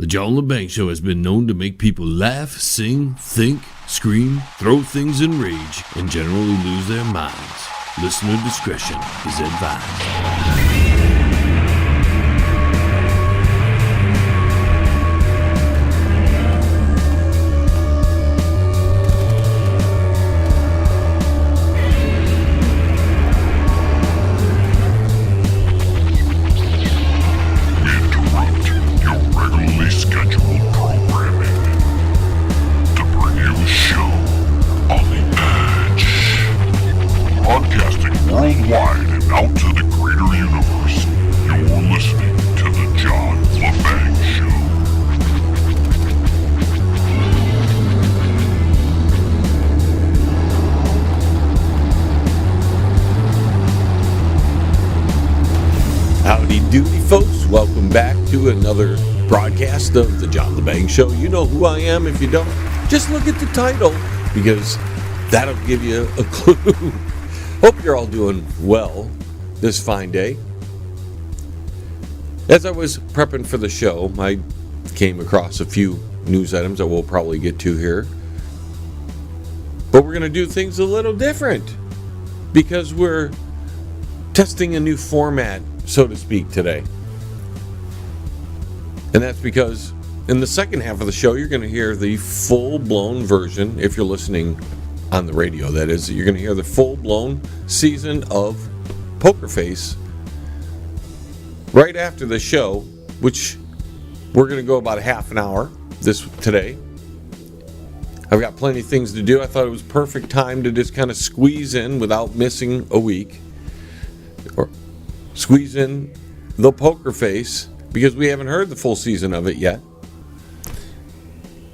The John Lebang Show has been known to make people laugh, sing, think, scream, throw things in rage, and generally lose their minds. Listener discretion is advised. Worldwide and out to the greater universe, you're listening to The John Lebang Show. Howdy doody, folks. Welcome back to another broadcast of The John Lebang Show. You know who I am. If you don't, just look at the title, because that'll give you a clue. Hope you're all doing well this fine day. As I was prepping for the show, I came across a few news items that we'll probably get to here. But we're going to do things a little different because we're testing a new format, so to speak, today. And that's because in the second half of the show, you're going to hear the full-blown version, if you're listening on the radio, that is, you're going to hear the full-blown season of Poker Face right after the show, which we're going to go about a half an hour today. I've got plenty of things to do. I thought it was perfect time to just kind of squeeze in without missing a week, or squeeze in the Poker Face, because we haven't heard the full season of it yet.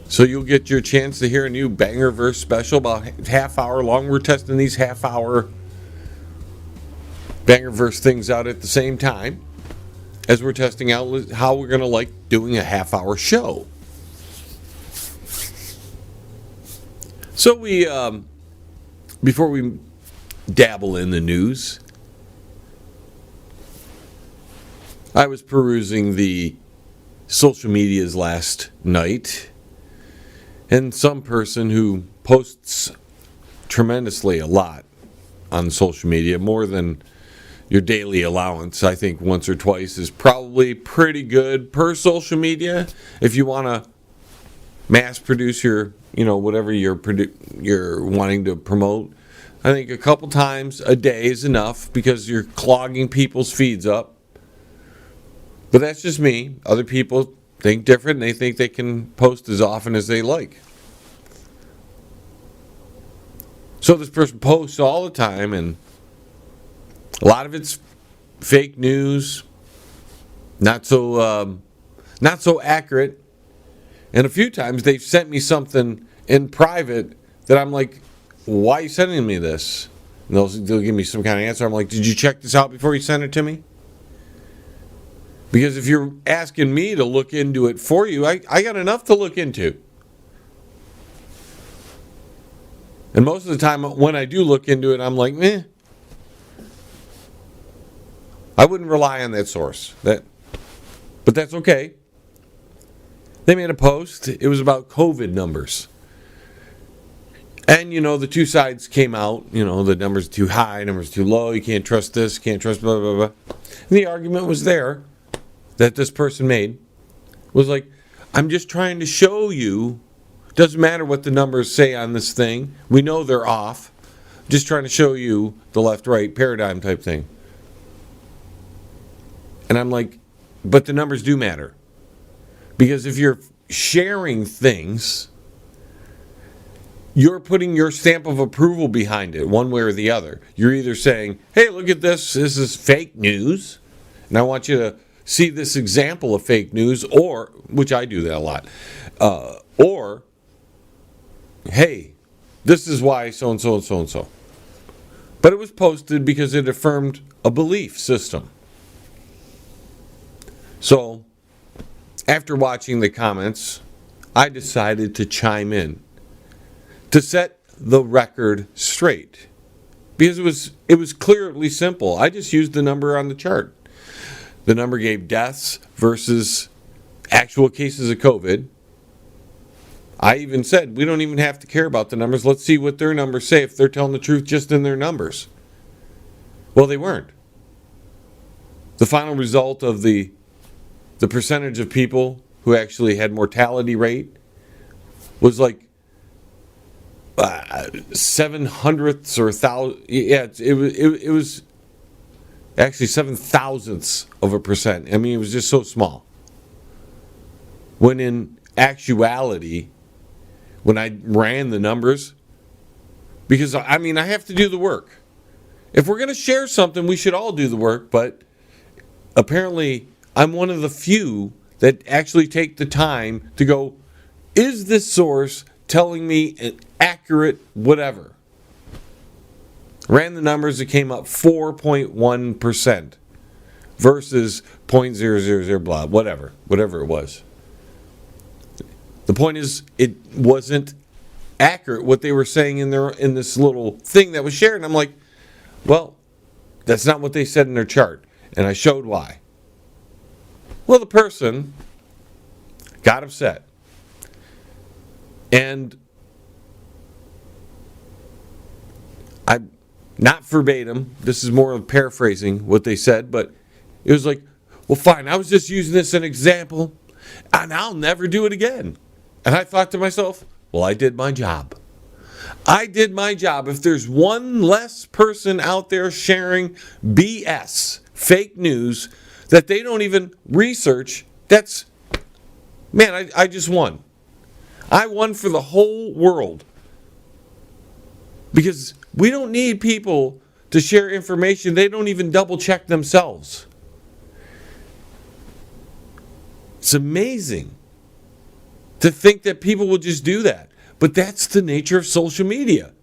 So you'll get your chance to hear a new Bangerverse special, about half hour long. We're testing these half hour Bangerverse things out at the same time as we're testing out how we're going to like doing a half hour show. So before we dabble in the news, I was perusing the social medias last night. And some person who posts tremendously a lot on social media, more than your daily allowance, I think once or twice is probably pretty good per social media. If you want to mass produce your, whatever you're wanting to promote, I think a couple times a day is enough because you're clogging people's feeds up. But that's just me. Other people think different, and they think they can post as often as they like. So this person posts all the time, and a lot of it's fake news, not so accurate. And a few times they've sent me something in private that I'm like, why are you sending me this? And they'll give me some kind of answer. I'm like, did you check this out before you sent it to me? Because if you're asking me to look into it for you, I got enough to look into. And most of the time when I do look into it, I'm like, meh. I wouldn't rely on that source. But that's okay. They made a post. It was about COVID numbers. And, the two sides came out. The number's too high, number's too low. You can't trust this, can't trust blah, blah, blah. And the argument was there that this person made was like, I'm just trying to show you, doesn't matter what the numbers say on this thing, we know they're off, just trying to show you the left-right paradigm type thing. And I'm like, but the numbers do matter. Because if you're sharing things, you're putting your stamp of approval behind it, one way or the other. You're either saying, hey, look at this is fake news, and I want you to see this example of fake news, or, which I do that a lot, or, hey, this is why so-and-so and so-and-so. But it was posted because it affirmed a belief system. So, after watching the comments, I decided to chime in to set the record straight. Because it was clearly simple. I just used the number on the chart. The number gave deaths versus actual cases of COVID. I even said we don't even have to care about the numbers. Let's see what their numbers say if they're telling the truth just in their numbers. Well, they weren't. The final result of the percentage of people who actually had mortality rate was like 7/100ths or 1,000. Yeah, it was actually 7,000ths of a percent. I mean, it was just so small. When in actuality, when I ran the numbers, because I mean, I have to do the work. If we're going to share something, we should all do the work, but apparently I'm one of the few that actually take the time to go, is this source telling me an accurate whatever? Ran the numbers, it came up 4.1% versus 0.000 blah, whatever it was. The point is, it wasn't accurate what they were saying in this little thing that was shared. And I'm like, well, that's not what they said in their chart. And I showed why. Well, the person got upset. And I'm not verbatim. This is more of paraphrasing what they said. But it was like, well, fine. I was just using this as an example. And I'll never do it again. And I thought to myself, well, I did my job. I did my job. If there's one less person out there sharing BS, fake news, that they don't even research, that's, man, I just won. I won for the whole world. Because we don't need people to share information they don't even double check themselves. It's amazing to think that people will just do that. But that's the nature of social media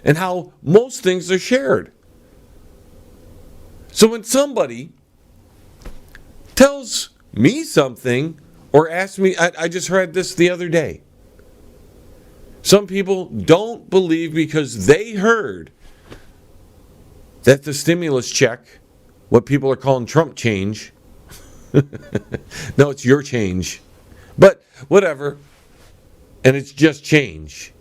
and how most things are shared. So when somebody tells me something or asks me, I just heard this the other day. Some people don't believe because they heard that the stimulus check, what people are calling Trump change, no, it's your change. But whatever. And it's just change.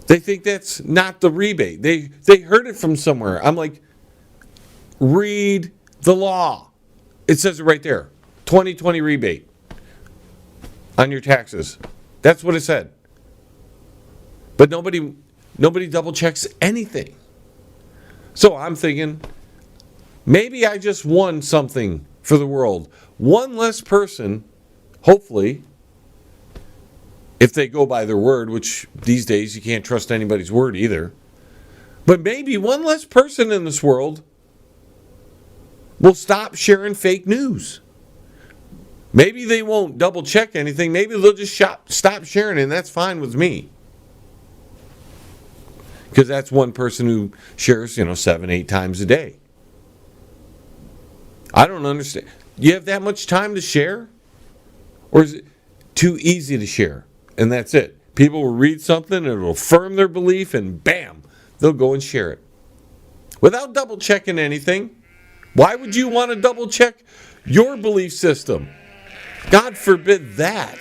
They think that's not the rebate. They heard it from somewhere. I'm like, read the law. It says it right there. 2020 rebate on your taxes. That's what it said. But nobody double checks anything. So I'm thinking, maybe I just won something for the world. One less person, hopefully, if they go by their word, which these days you can't trust anybody's word either, but maybe one less person in this world will stop sharing fake news. Maybe they won't double check anything. Maybe they'll just stop sharing it, and that's fine with me. Because that's one person who shares, 7, 8 times a day. I don't understand. You have that much time to share? Or is it too easy to share? And that's it. People will read something and it'll affirm their belief and bam, they'll go and share it. Without double checking anything. Why would you want to double check your belief system? God forbid that.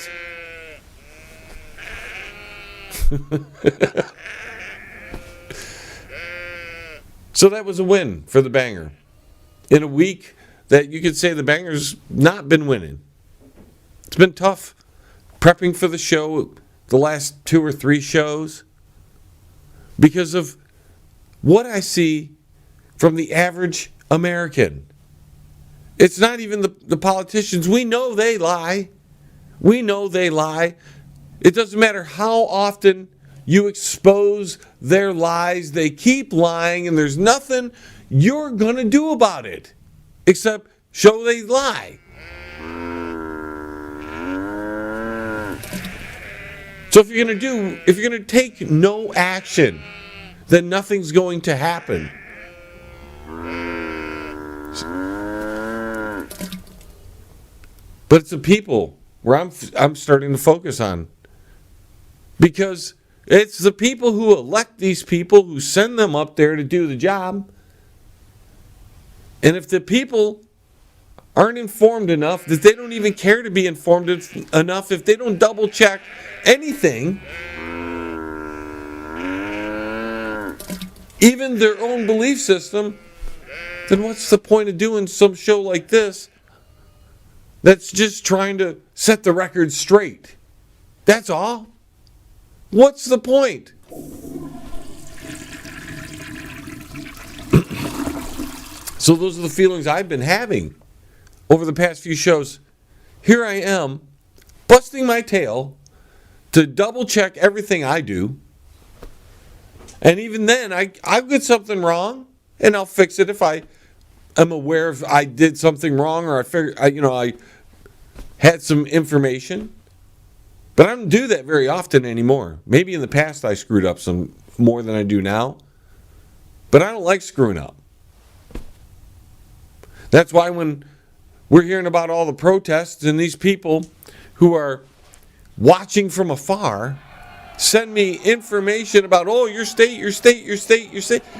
So that was a win for the Banger. In a week that you could say the Banger's not been winning. It's been tough prepping for the show, the last 2 or 3 shows, because of what I see from the average American. It's not even the politicians. We know they lie. We know they lie. It doesn't matter how often you expose their lies. They keep lying, and there's nothing you're going to do about it except show they lie. So if you're going to take no action, then nothing's going to happen. But it's the people where I'm starting to focus on. Because it's the people who elect these people, who send them up there to do the job. And if the people aren't informed enough that they don't even care to be informed enough if they don't double check anything, even their own belief system, then what's the point of doing some show like this that's just trying to set the record straight? That's all. What's the point? So those are the feelings I've been having over the past few shows. Here I am, busting my tail to double check everything I do. And even then, I'll get something wrong, and I'll fix it if I am aware if I did something wrong or I had some information. But I don't do that very often anymore. Maybe in the past I screwed up some more than I do now. But I don't like screwing up. That's why when we're hearing about all the protests and these people who are watching from afar send me information about, oh, your state,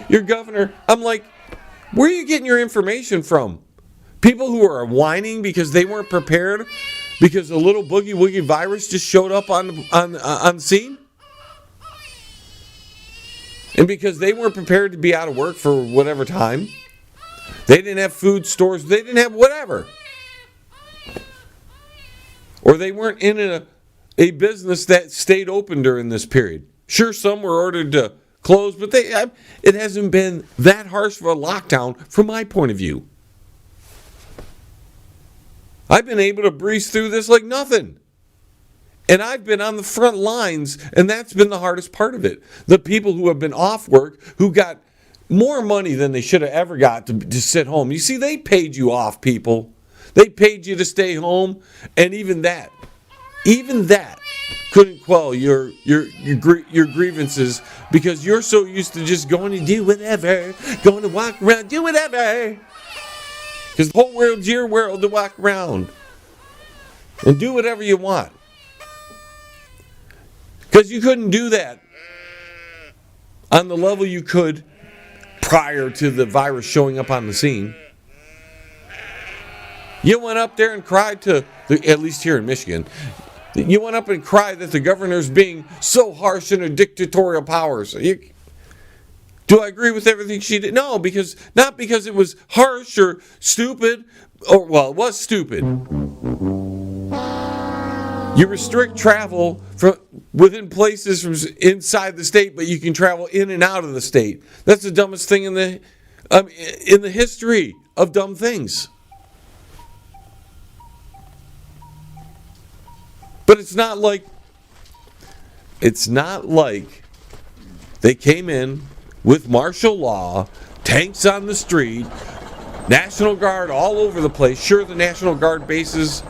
your governor. I'm like, where are you getting your information from? People who are whining because they weren't prepared because a little boogie woogie virus just showed up on the scene? And because they weren't prepared to be out of work for whatever time. They didn't have food stores. They didn't have whatever. Or they weren't in a business that stayed open during this period. Sure, some were ordered to close, but it hasn't been that harsh of a lockdown from my point of view. I've been able to breeze through this like nothing. And I've been on the front lines, and that's been the hardest part of it. The people who have been off work, who got more money than they should have ever got to sit home. You see, they paid you off, people. They paid you to stay home, and even that couldn't quell your grievances because you're so used to just going to do whatever, going to walk around, do whatever. Because the whole world's your world to walk around and do whatever you want. Because you couldn't do that on the level you could prior to the virus showing up on the scene. You went up there and cried at least here in Michigan, you went up and cried that the governor's being so harsh in her dictatorial powers. Do I agree with everything she did? No, not because it was harsh or stupid, it was stupid. You restrict travel from within places from inside the state, but you can travel in and out of the state. That's the dumbest thing in the history of dumb things. But it's not like they came in with martial law, tanks on the street, National Guard all over the place. Sure, the National Guard bases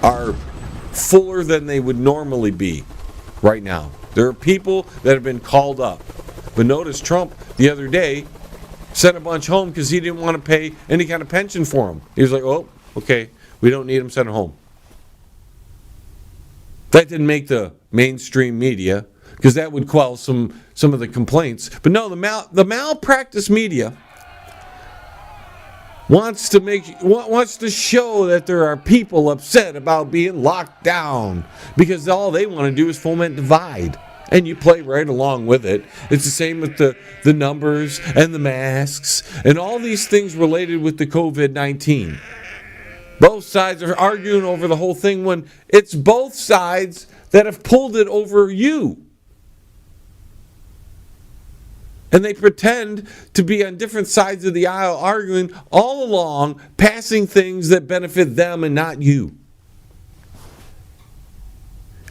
are fuller than they would normally be right now. There are people that have been called up. But notice Trump the other day sent a bunch home because he didn't want to pay any kind of pension for them. He was like, oh, okay, we don't need them sent home. That didn't make the mainstream media because that would quell some of the complaints. But no, the malpractice media wants to show that there are people upset about being locked down because all they want to do is foment divide. And you play right along with it. It's the same with the numbers and the masks and all these things related with the COVID-19. Both sides are arguing over the whole thing when it's both sides that have pulled it over you. And they pretend to be on different sides of the aisle arguing all along, passing things that benefit them and not you.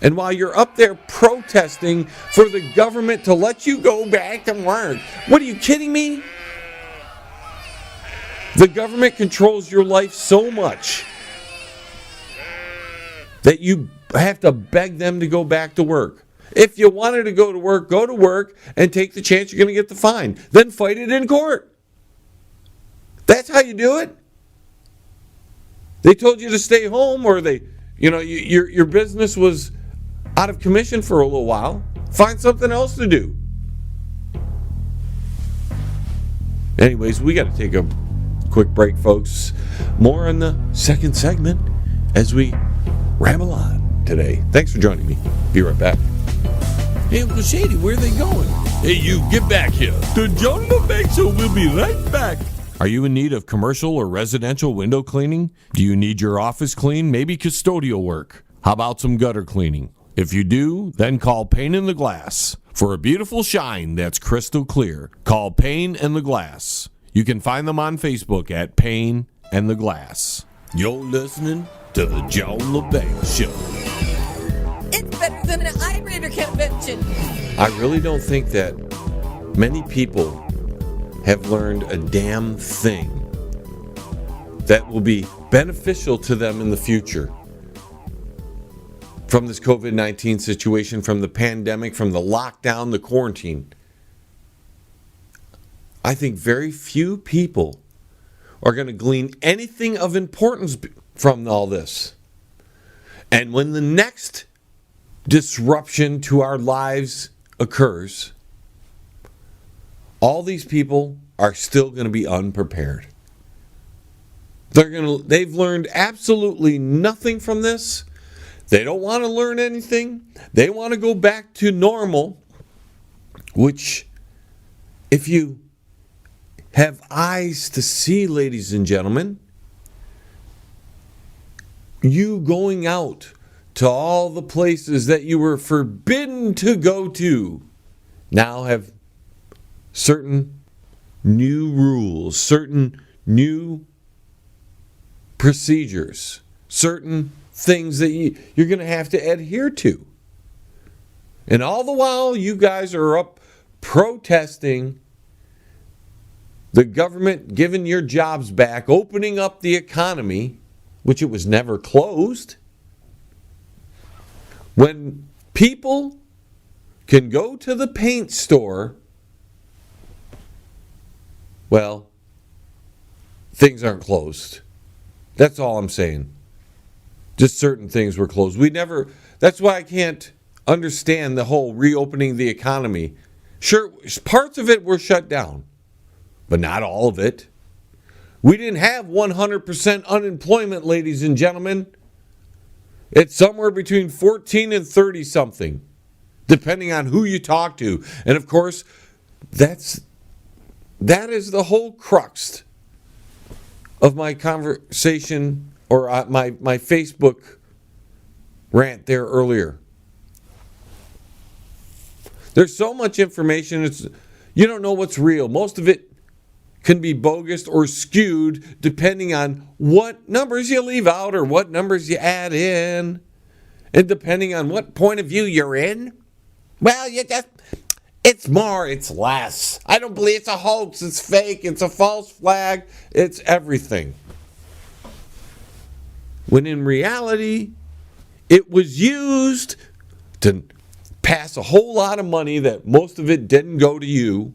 And while you're up there protesting for the government to let you go back to work, what are you kidding me? The government controls your life so much that you have to beg them to go back to work. If you wanted to go to work and take the chance you're going to get the fine. Then fight it in court. That's how you do it. They told you to stay home or your business was out of commission for a little while. Find something else to do. Anyways, we got to take a quick break, folks. More in the second segment as we ramble on today. Thanks for joining me. Be right back. Hey, Uncle Shady, where are they going? Hey, you, get back here. The John Lebang Show will be right back. Are you in need of commercial or residential window cleaning? Do you need your office cleaned? Maybe custodial work? How about some gutter cleaning? If you do, then call Pane in the Glass. For a beautiful shine that's crystal clear, call Pane and the Glass. You can find them on Facebook at Pane and the Glass. You're listening to the John Lebang Show. It's better than an Eye-Brainer convention. I really don't think that many people have learned a damn thing that will be beneficial to them in the future from this COVID-19 situation, from the pandemic, from the lockdown, the quarantine. I think very few people are going to glean anything of importance from all this. And when the next disruption to our lives occurs, all these people are still going to be unprepared. They've learned absolutely nothing from this. They don't want to learn anything. They want to go back to normal, which, if you have eyes to see, ladies and gentlemen, you going out to all the places that you were forbidden to go to now have certain new rules, certain new procedures, certain things that you're going to have to adhere to. And all the while, you guys are up protesting the government giving your jobs back, opening up the economy, which it was never closed. When people can go to the paint store, well, things aren't closed. That's all I'm saying. Just certain things were closed. That's why I can't understand the whole reopening the economy. Sure, parts of it were shut down, but not all of it. We didn't have 100% unemployment, ladies and gentlemen. It's somewhere between 14 and 30 something, depending on who you talk to. And of course, that is the whole crux of my conversation, or my Facebook rant there earlier. There's so much information, you don't know what's real. Most of it can be bogus or skewed depending on what numbers you leave out or what numbers you add in. And depending on what point of view you're in, well, it's more, it's less. I don't believe it's a hoax, it's fake, it's a false flag, it's everything. When in reality, it was used to pass a whole lot of money that most of it didn't go to you,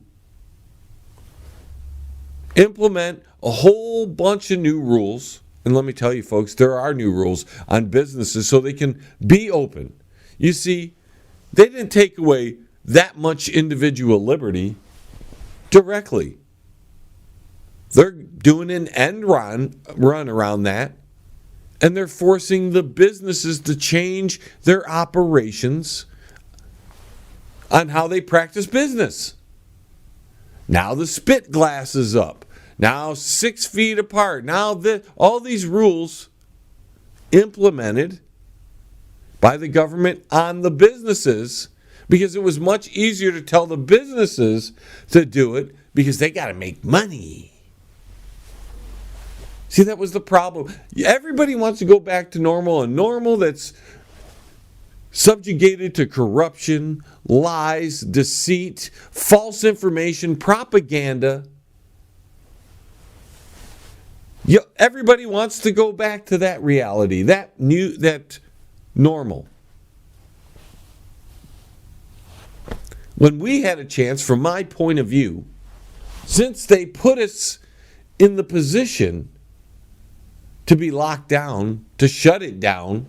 implement a whole bunch of new rules. And let me tell you, folks, there are new rules on businesses so they can be open. You see, they didn't take away that much individual liberty directly. They're doing an end run around that, and they're forcing the businesses to change their operations on how they practice business. Now the spit glass is up. Now 6 feet apart. Now all these rules implemented by the government on the businesses, because it was much easier to tell the businesses to do it because they got to make money. See, that was the problem. Everybody wants to go back to normal, a normal that's subjugated to corruption, lies, deceit, false information, propaganda. Everybody wants to go back to that reality, that normal. When we had a chance, from my point of view, since they put us in the position to be locked down, to shut it down,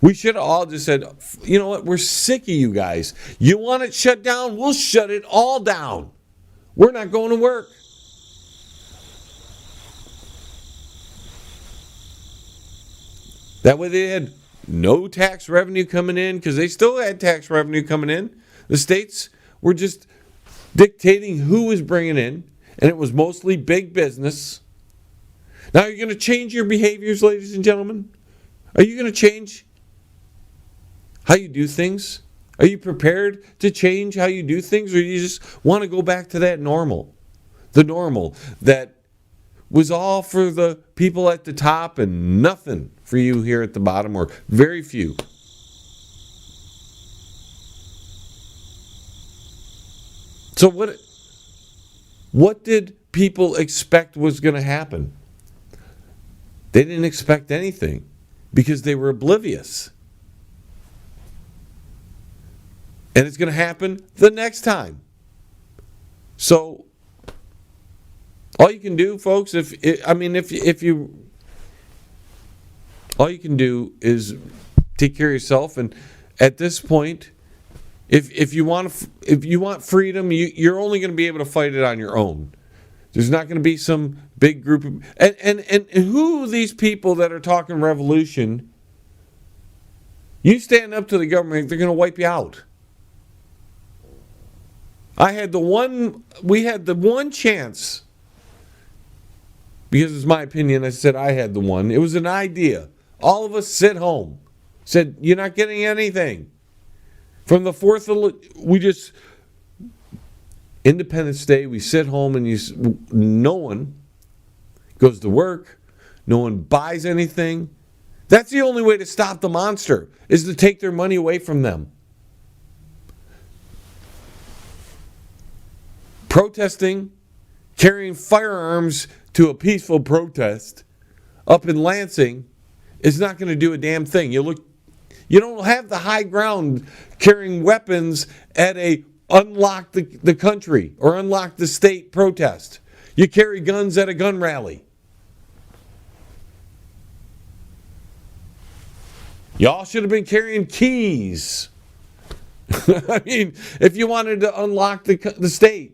we should have all just said, you know what, we're sick of you guys. You want it shut down? We'll shut it all down. We're not going to work. That way they had no tax revenue coming in, because they still had tax revenue coming in. The states were just dictating who was bringing in, and it was mostly big business. Now, you're going to change your behaviors, ladies and gentlemen? Are you going to change how you do things? Are you prepared to change how you do things, or you just want to go back to that normal? The normal that was all for the people at the top and nothing for you here at the bottom, or very few. So what did people expect was going to happen? They didn't expect anything because they were oblivious. And it's going to happen the next time. So all you can do, folks, all you can do is take care of yourself. And at this point, if you want freedom, you're only going to be able to fight it on your own. There's not going to be some big group of, and who these people that are talking revolution, you stand up to the government, they're going to wipe you out. We had the one chance, because it's my opinion, I said I had the one. It was an idea. All of us sit home. Said, you're not getting anything. From the 4th of, Independence Day, we sit home and no one goes to work. No one buys anything. That's the only way to stop the monster, is to take their money away from them. Protesting, carrying firearms to a peaceful protest up in Lansing is not going to do a damn thing. You don't have the high ground carrying weapons at a unlock the country or unlock the state protest. You carry guns at a gun rally. Y'all should have been carrying keys. I mean, if you wanted to unlock the state.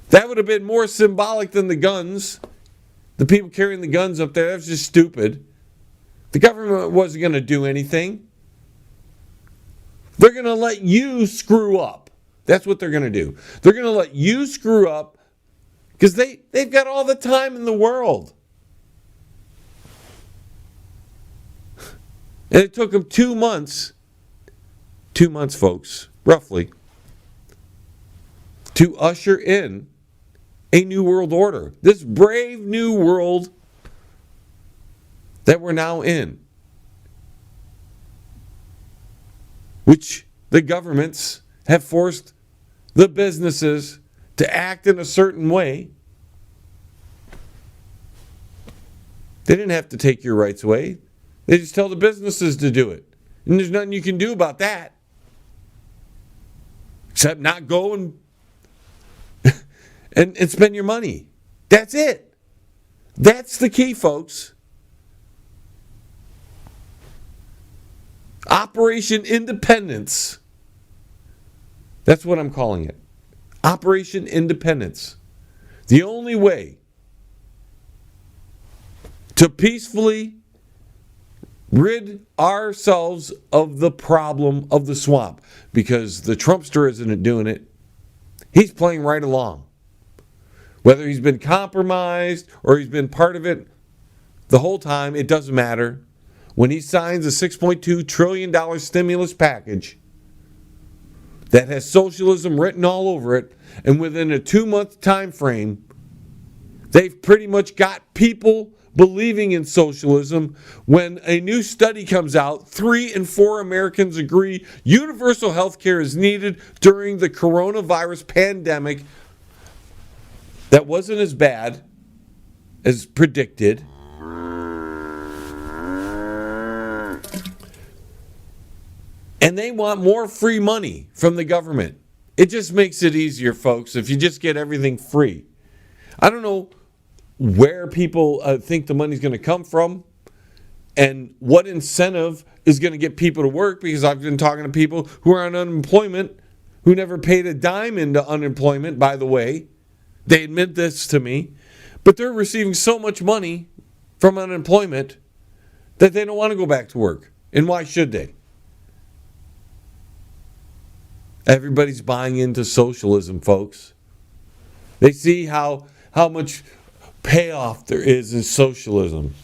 That would have been more symbolic than the guns. The people carrying the guns up there, that was just stupid. The government wasn't going to do anything. They're going to let you screw up. That's what they're going to do. They're going to let you screw up because they've got all the time in the world. And it took them 2 months, folks, roughly, to usher in a new world order. This brave new world that we're now in, which the governments have forced the businesses to act in a certain way. They didn't have to take your rights away. They just tell the businesses to do it. And there's nothing you can do about that. Except not go and spend your money. That's it. That's the key, folks. Operation Independence. That's what I'm calling it. Operation Independence. The only way to peacefully rid ourselves of the problem of the swamp, because the Trumpster isn't doing it. He's playing right along. Whether he's been compromised or he's been part of it the whole time, it doesn't matter. When he signs a $6.2 trillion stimulus package that has socialism written all over it, and within a 2-month time frame, they've pretty much got people believing in socialism. When a new study comes out, 3 in 4 Americans agree universal health care is needed during the coronavirus pandemic. That wasn't as bad as predicted. And they want more free money from the government. It just makes it easier, folks, if you just get everything free. I don't know where people think the money's going to come from and what incentive is going to get people to work, because I've been talking to people who are on unemployment who never paid a dime into unemployment, by the way. They admit this to me. But they're receiving so much money from unemployment that they don't want to go back to work. And why should they? Everybody's buying into socialism, folks. They see how much payoff there is in socialism.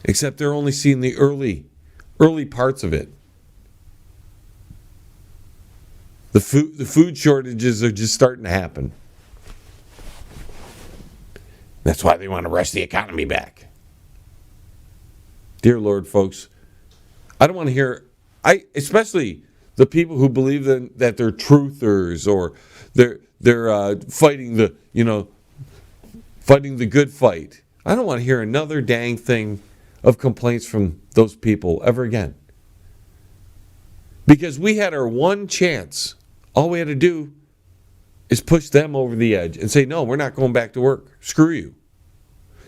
Except they're only seeing the early parts of it. The food shortages are just starting to happen. That's why they want to rush the economy back. Dear Lord, folks, I don't want to hear, especially the people who believe that they're truthers or they're fighting the good fight. I don't want to hear another dang thing of complaints from those people ever again. Because we had our one chance. All we had to do is push them over the edge and say, no, we're not going back to work. Screw you.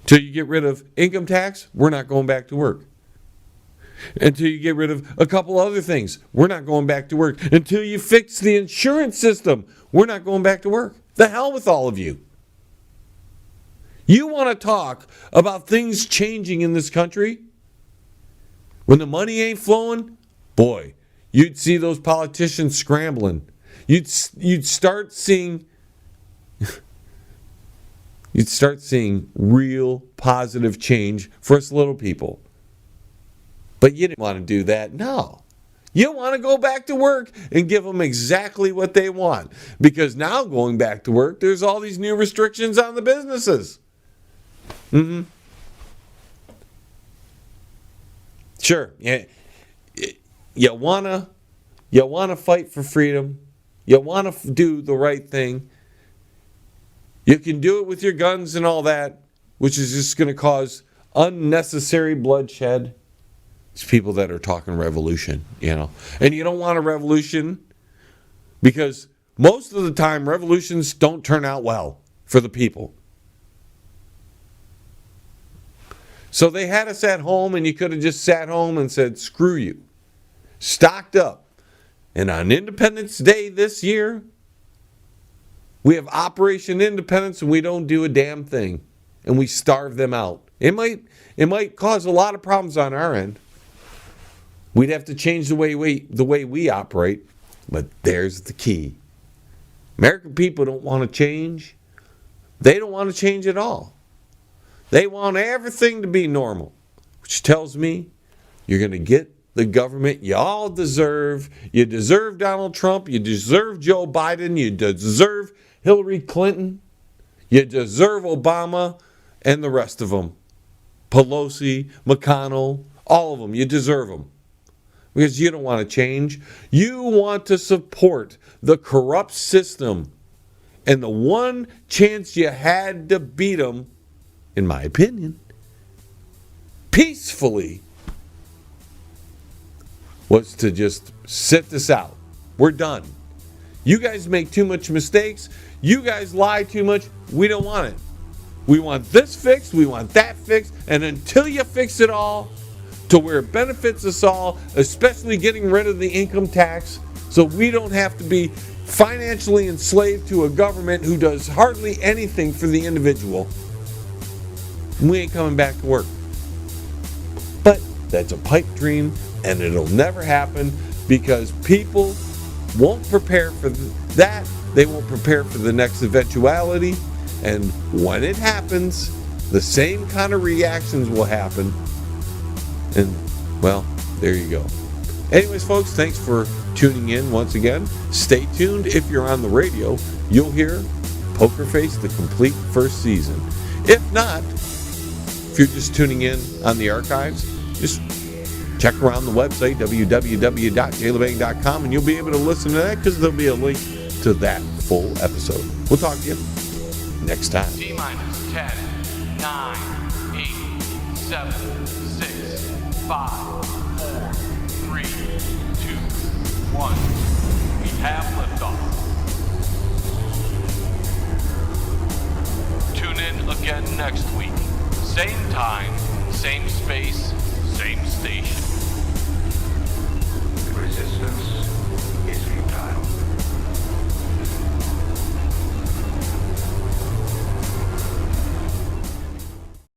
Till you get rid of income tax, we're not going back to work. Until you get rid of a couple other things, we're not going back to work. Until you fix the insurance system, we're not going back to work. The hell with all of you. You want to talk about things changing in this country? When the money ain't flowing, boy, you'd see those politicians scrambling. You'd start seeing real positive change for us little people. But you didn't want to do that. No. You want to go back to work and give them exactly what they want. Because now going back to work, there's all these new restrictions on the businesses. Sure. You wanna fight for freedom. You want to do the right thing. You can do it with your guns and all that, which is just going to cause unnecessary bloodshed. It's people that are talking revolution, And you don't want a revolution because most of the time revolutions don't turn out well for the people. So they had us at home, and you could have just sat home and said, screw you. Stocked up. And on Independence Day this year, we have Operation Independence, and we don't do a damn thing. And we starve them out. It might cause a lot of problems on our end. We'd have to change the way we operate. But there's the key. American people don't want to change. They don't want to change at all. They want everything to be normal, which tells me you're going to get the government you all deserve. You deserve Donald Trump. You deserve Joe Biden. You deserve Hillary Clinton. You deserve Obama and the rest of them. Pelosi, McConnell, all of them. You deserve them. Because you don't want to change. You want to support the corrupt system. And the one chance you had to beat them, in my opinion, peacefully, was to just sit this out. We're done. You guys make too much mistakes. You guys lie too much. We don't want it. We want this fixed. We want that fixed. And until you fix it all to where it benefits us all, especially getting rid of the income tax so we don't have to be financially enslaved to a government who does hardly anything for the individual, we ain't coming back to work. But that's a pipe dream, and it'll never happen because people won't prepare for that. They won't prepare for the next eventuality. And when it happens, the same kind of reactions will happen. And, well, there you go. Anyways, folks, thanks for tuning in once again. Stay tuned. If you're on the radio, you'll hear Poker Face, the complete first season. If not, if you're just tuning in on the archives, just check around the website, www.jlebang.com, and you'll be able to listen to that because there'll be a link to that full episode. We'll talk to you next time. T-minus 10, 9, 8, 7, 6, 5, 4, 3, 2, 1. We have liftoff. Tune in again next week. Same time, same space, same station. Resistance